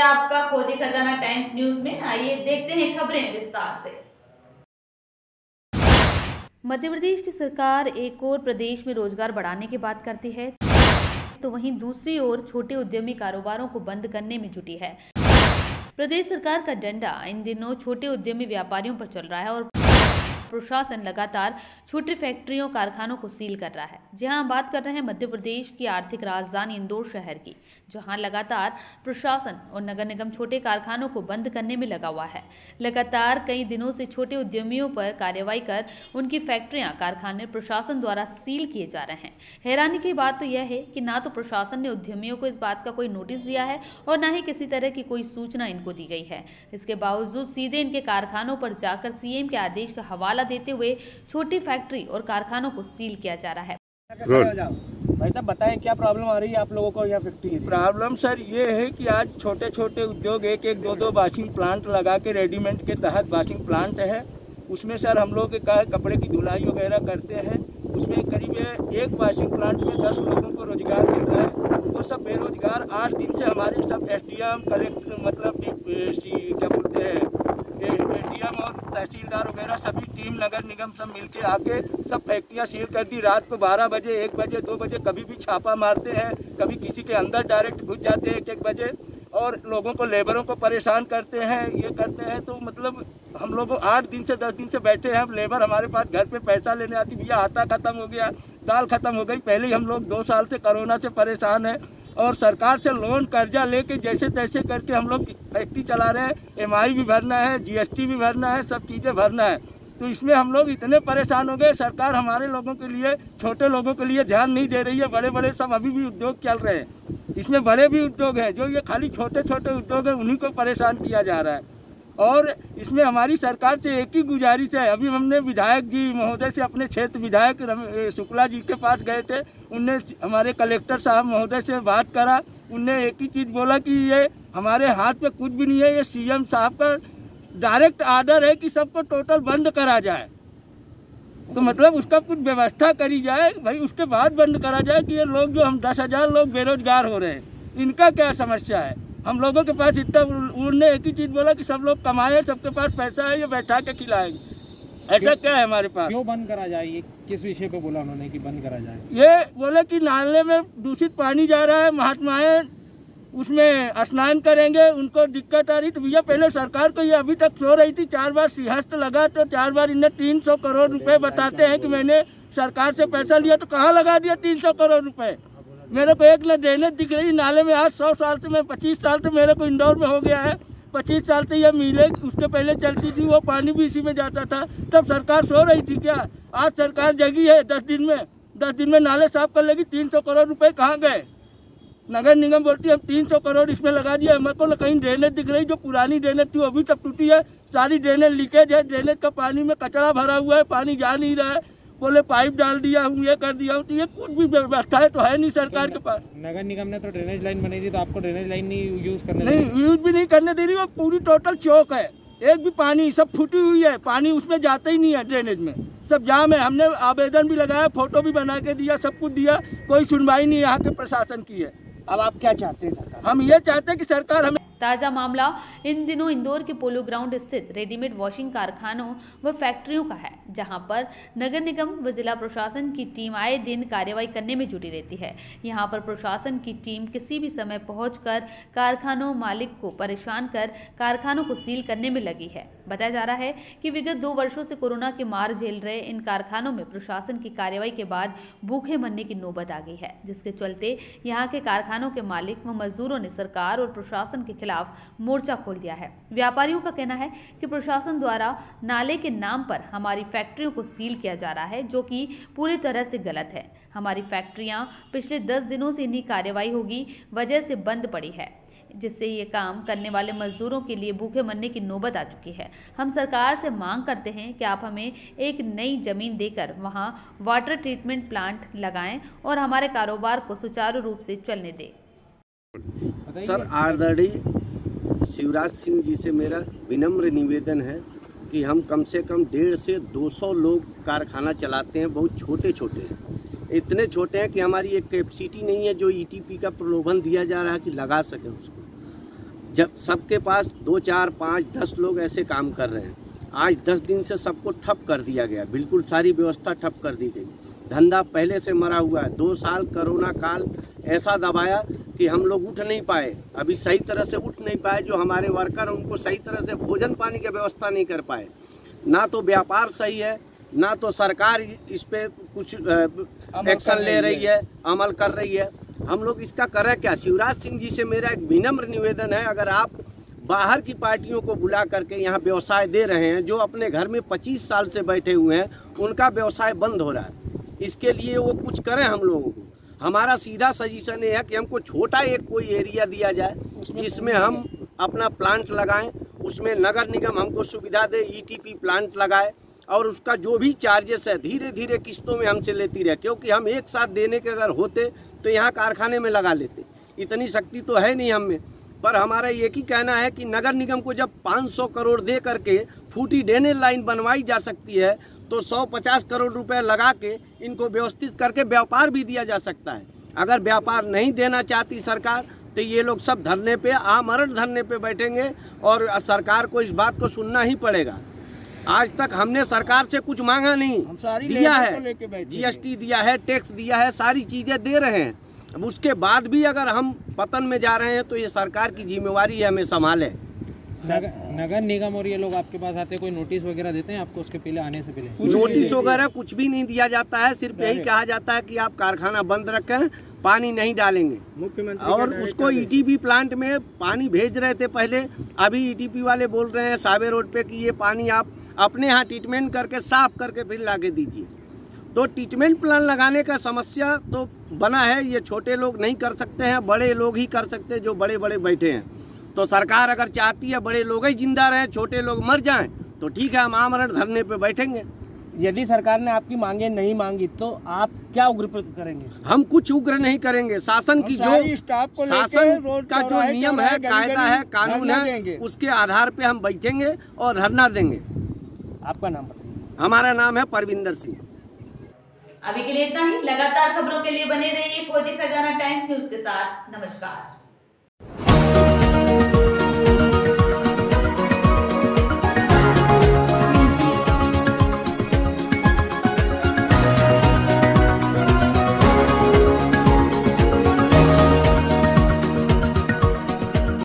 है आपका खोजे खजाना टाइम्स न्यूज में। आइए देखते हैं खबरें विस्तार से। मध्य प्रदेश की सरकार एक और प्रदेश में रोजगार बढ़ाने की बात करती है तो वहीं दूसरी ओर छोटे उद्यमी कारोबारों को बंद करने में जुटी है। प्रदेश सरकार का डंडा इन दिनों छोटे उद्यमी व्यापारियों पर चल रहा है और प्रशासन लगातार छोटी फैक्ट्रियों कारखानों को सील कर रहा है। जहां हम बात कर रहे हैं मध्य प्रदेश की आर्थिक राजधानी इंदौर शहर की, जहां लगातार प्रशासन और नगर निगम छोटे कारखानों को बंद करने में लगा हुआ है। लगातार कई दिनों से छोटे उद्यमियों पर कार्रवाई कर उनकी फैक्ट्रियां कारखाने प्रशासन द्वारा सील किए जा रहे हैं। हैरानी की बात तो यह है कि ना तो प्रशासन ने उद्यमियों को इस बात का कोई नोटिस दिया है और न ही किसी तरह की कोई सूचना इनको दी गई है। इसके बावजूद सीधे इनके कारखानों पर जाकर सीएम के आदेश का हवाला देते हुए छोटी फैक्ट्री और कारखानों को सील किया जा रहा है। भाई साहब बताएं क्या प्रॉब्लम आ रही है आप लोगों को या फैक्ट्री? प्रॉब्लम सर ये है कि आज छोटे छोटे उद्योग एक एक दो दो वॉशिंग प्लांट लगा के रेडीमेड के तहत वॉशिंग प्लांट है, उसमें सर हम लोग कपड़े की धुलाई वगैरह करते हैं। उसमें करीब एक वॉशिंग प्लांट में 10 लोगों को रोजगार मिल रहा है। वो सब बेरोजगार 8 दिन से हमारे सब एसडीएम कलेक्टर मतलब क्या बोलते हैं एडीएम और तहसीलदार वगैरह सभी टीम नगर निगम सब मिलके आके सब फैक्ट्रियां सील कर दी। रात को 12 बजे 1 बजे 2 बजे कभी भी छापा मारते हैं, कभी किसी के अंदर डायरेक्ट घुस जाते हैं 1-1 बजे और लोगों को लेबरों को परेशान करते हैं, ये करते हैं। तो मतलब हम लोग 8 दिन से 10 दिन से बैठे हैं। लेबर हमारे पास घर पे पैसा लेने आती, भैया आटा खत्म हो गया, दाल खत्म हो गई। पहले ही हम लोग 2 साल से कोरोना से परेशान हैं और सरकार से लोन कर्जा लेके जैसे तैसे करके हम लोग फैक्ट्री चला रहे हैं। एमआई भी भरना है, जीएसटी भी भरना है, सब चीज़ें भरना है। तो इसमें हम लोग इतने परेशान हो गए, सरकार हमारे लोगों के लिए, छोटे लोगों के लिए ध्यान नहीं दे रही है। बड़े बड़े सब अभी भी उद्योग चल रहे हैं, इसमें बड़े भी उद्योग हैं, जो ये खाली छोटे छोटे उद्योग हैं उन्हीं को परेशान किया जा रहा है। और इसमें हमारी सरकार से एक ही गुजारिश है। अभी हमने विधायक जी महोदय से, अपने क्षेत्र विधायक शुक्ला जी के पास गए थे, उनने हमारे कलेक्टर साहब महोदय से बात करा। उनने एक ही चीज़ बोला कि ये हमारे हाथ पे कुछ भी नहीं है, ये सीएम साहब का डायरेक्ट आर्डर है कि सबको टोटल बंद करा जाए। तो मतलब उसका कुछ व्यवस्था करी जाए भाई, उसके बाद बंद करा जाए कि ये लोग जो हम 10,000 लोग बेरोजगार हो रहे हैं, इनका क्या समस्या है। हम लोगों के पास इतना, उन्होंने एक ही चीज़ बोला कि सब लोग कमाए, सबके पास पैसा है, ये बैठा के खिलाएंगे। ऐसा क्या है हमारे पास? क्यों बंद करा जाए? ये किस विषय पे बोला उन्होंने कि बंद करा जाए? ये बोले कि नाले में दूषित पानी जा रहा है, महात्माएं उसमें स्नान करेंगे, उनको दिक्कत आ रही। तो भैया पहले सरकार को ये अभी तक सो रही थी, 4 बार सिंहस्थ लगा तो 4 बार इन्हें 300 करोड़ रुपए बताते हैं कि मैंने सरकार से पैसा लिया। तो कहाँ लगा दिया 300 करोड़ रुपए? मेरे को एक न ड्रेनेज दिख रही नाले में। आज 100 साल से, मैं 25 साल से मेरे को इंदौर में हो गया है, 25 साल से ये मिले, उसके पहले चलती थी, वो पानी भी इसी में जाता था। तब सरकार सो रही थी क्या? आज सरकार जगी है। 10 दिन में नाले साफ कर लेगी। 300 करोड़ रुपए कहाँ गए? नगर निगम बोलती है 300 करोड़ इसमें लगा दिया। मेरे को कहीं ड्रेनेज दिख रही, जो पुरानी ड्रेनेज थी वो अभी तक टूटी है। सारी ड्रेनेज लीकेज है, ड्रेनेज का पानी में कचरा भरा हुआ है, पानी जा नहीं रहा है। बोले पाइप डाल दिया हूँ, ये कर दिया हूँ। तो ये कुछ भी व्यवस्था है तो है नहीं सरकार के पास। नगर निगम ने तो ड्रेनेज लाइन बनाई थी, तो आपको ड्रेनेज लाइन नहीं यूज करने नहीं, यूज भी नहीं करने दे रही। वो पूरी टोटल चौक है, एक भी पानी, सब फूटी हुई है, पानी उसमें जाता ही नहीं है, ड्रेनेज में सब जाम है। हमने आवेदन भी लगाया, फोटो भी बना के दिया, सब कुछ दिया, कोई सुनवाई नहीं यहाँ के प्रशासन की है। अब आप क्या चाहते हैं सरकार? हम ये चाहते हैं कि सरकार हमें। ताज़ा मामला इन दिनों इंदौर के पोलो ग्राउंड स्थित रेडीमेड वॉशिंग कारखानों व फैक्ट्रियों का है, जहां पर नगर निगम व जिला प्रशासन की टीम आए दिन कार्रवाई करने में जुटी रहती है। यहां पर प्रशासन की टीम किसी भी समय पहुंचकर कारखानों मालिक को परेशान कर कारखानों को सील करने में लगी है। बताया जा रहा है कि विगत 2 वर्षों से कोरोना की मार झेल रहे इन कारखानों में प्रशासन की कार्रवाई के बाद भूखे मरने की नौबत आ गई है, जिसके चलते यहाँ के कारखानों के मालिक व मजदूरों ने सरकार और प्रशासन के खिलाफ मोर्चा खोल दिया है। व्यापारियों का कहना है कि प्रशासन द्वारा नाले के नाम पर हमारी फैक्ट्रियों को सील किया जा रहा है, जो कि पूरी तरह से गलत है। हमारी फैक्ट्रियां पिछले 10 दिनों से इन्हीं कार्रवाई होगी वजह से बंद पड़ी है, जिससे ये काम करने वाले मजदूरों के लिए भूखे मरने की नौबत आ चुकी है। हम सरकार से मांग करते हैं कि आप हमें एक नई जमीन देकर वहां वाटर ट्रीटमेंट प्लांट लगाएं और हमारे कारोबार को सुचारू रूप से चलने दें। सर, आदरणीय शिवराज सिंह जी से मेरा विनम्र निवेदन है कि हम कम से कम 150 से 200 लोग कारखाना चलाते हैं, बहुत छोटे छोटे हैं, इतने छोटे हैं कि हमारी एक कैपेसिटी नहीं है जो ईटीपी का प्रलोभन दिया जा रहा है कि लगा सकें उसको। जब सबके पास 2, 4, 5, 10 लोग ऐसे काम कर रहे हैं। आज 10 दिन से सबको ठप कर दिया गया, बिल्कुल सारी व्यवस्था ठप कर दी गई। धंधा पहले से मरा हुआ है। 2 साल कोरोना काल ऐसा दबाया कि हम लोग उठ नहीं पाए, अभी सही तरह से उठ नहीं पाए। जो हमारे वर्कर उनको सही तरह से भोजन पानी की व्यवस्था नहीं कर पाए। ना तो व्यापार सही है, ना तो सरकार इस पे कुछ एक्शन ले रही है, अमल कर रही है। हम लोग इसका करें क्या? शिवराज सिंह जी से मेरा एक विनम्र निवेदन है, अगर आप बाहर की पार्टियों को बुला करके यहाँ व्यवसाय दे रहे हैं, जो अपने घर में 25 साल से बैठे हुए हैं, उनका व्यवसाय बंद हो रहा है। इसके लिए वो कुछ करें हम लोगों को। हमारा सीधा सजेशन ये है कि हमको छोटा एक कोई एरिया दिया जाए जिसमें हम अपना प्लांट लगाएं, उसमें नगर निगम हमको सुविधा दे, ETP प्लांट लगाए और उसका जो भी चार्जेस है धीरे धीरे किस्तों में हमसे लेती रहे, क्योंकि हम एक साथ देने के अगर होते तो यहाँ कारखाने में लगा लेते। इतनी शक्ति तो है नहीं हम में, पर हमारा एक ही कहना है कि नगर निगम को जब 500 करोड़ दे करके फूटी ड्रेनेज लाइन बनवाई जा सकती है, तो 150 करोड़ रुपए लगा के इनको व्यवस्थित करके व्यापार भी दिया जा सकता है। अगर व्यापार नहीं देना चाहती सरकार, तो ये लोग सब धरने पे, आमरण धरने पे बैठेंगे और सरकार को इस बात को सुनना ही पड़ेगा। आज तक हमने सरकार से कुछ मांगा नहीं, दिया है, GST दिया है, टैक्स दिया है, सारी चीजें दे रहे हैं। अब उसके बाद भी अगर हम पतन में जा रहे हैं तो ये सरकार की जिम्मेवारी है, हमें संभाले। नगर निगम और ये लोग आपके पास आते हैं, कोई नोटिस वगैरह देते हैं आपको उसके पहले, आने से पहले? नोटिस वगैरह कुछ भी नहीं दिया जाता है, सिर्फ यही कहा जाता है कि आप कारखाना बंद रखें, पानी नहीं डालेंगे। मुख्यमंत्री और उसको ETP प्लांट में पानी भेज रहे थे पहले, अभी ETP वाले बोल रहे हैं सावे रोड पे कि ये पानी आप अपने यहाँ ट्रीटमेंट करके साफ करके फिर लाके दीजिए। तो ट्रीटमेंट प्लांट लगाने का समस्या तो बना है, ये छोटे लोग नहीं कर सकते हैं, बड़े लोग ही कर सकते हैं जो बड़े बड़े बैठे हैं। तो सरकार अगर चाहती है बड़े लोग ही जिंदा रहें, छोटे लोग मर जाएं, तो ठीक है, हम आमरण धरने पे बैठेंगे। यदि सरकार ने आपकी मांगे नहीं मांगी तो आप क्या उग्र करेंगे? हम कुछ उग्र नहीं करेंगे। शासन की जो शासन का जो नियम है, कायदा है, कानून है, उसके आधार पे हम बैठेंगे और धरना देंगे। आपका नाम बताइए। हमारा नाम है परविंदर सिंह। अभी के लिए इतना ही। लगातार खबरों के लिए बने रहिए खोजे खजाना टाइम्स न्यूज के साथ। नमस्कार।